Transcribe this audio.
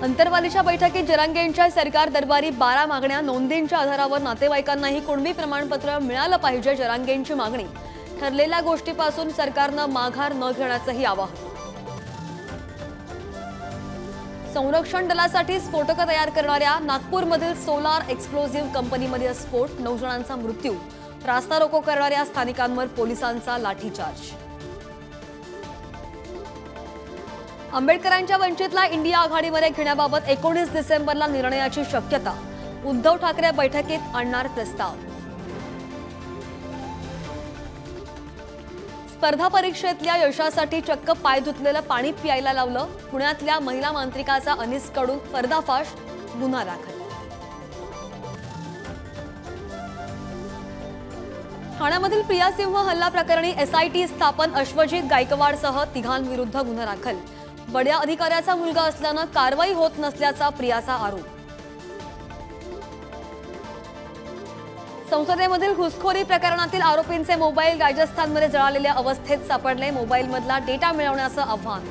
अंतरवालीच्या बैठकीत जरांगेंच्या सरकार दरबारी 12 मागण्या, नोंदींच्या आधारावर नातेवाईकांनाही कुणबी प्रमाणपत्र मिळालं पाहिजे जरांगेंची मागणी। ठरलेल्या गोष्टीपासून सरकारनं माघार न घेण्याचंही आवाहन। संरक्षण दलासाठी स्फोटकं तयार करणाऱ्या नागपूरमधील सोलार एक्सप्लोजिव्ह कंपनीमध्ये स्फोट, 9 जणांचा मृत्यू। रास्ता रोको करणाऱ्या स्थानिकांवर पोलिसांचा लाठीचार्ज। आंबेडकरांच्या वंचितला इंडिया आघाडीमध्ये घेण्याबाबत 19 डिसेंबरला निर्णयाची शक्यता। उद्धव ठाकरे बैठकीत आणणार प्रस्ताव। स्पर्धा परीक्षेतल्या यशासाठी चक्क पाय धुतलेलं पाणी प्यायला लावलं। पुण्यातल्या महिला मांत्रिकाचा अनिसकडून पर्दाफाश, गुन्हा दाखल। ठाण्यामधील प्रिया सिंह हल्ला प्रकरणी एसआयटी स्थापन, अश्वजित गायकवाडसह तिघांविरुद्ध गुन्हा दाखल। बड्या अधिकाऱ्याचा मुलगा असल्यानं कारवाई होत नसल्याचा प्रियाचा आरोप। संसदेमधील घुसखोरी प्रकरणातील आरोपींचे मोबाईल राजस्थानमध्ये जळालेल्या अवस्थेत सापडले। मोबाईलमधला डेटा मिळवण्याचं आव्हान।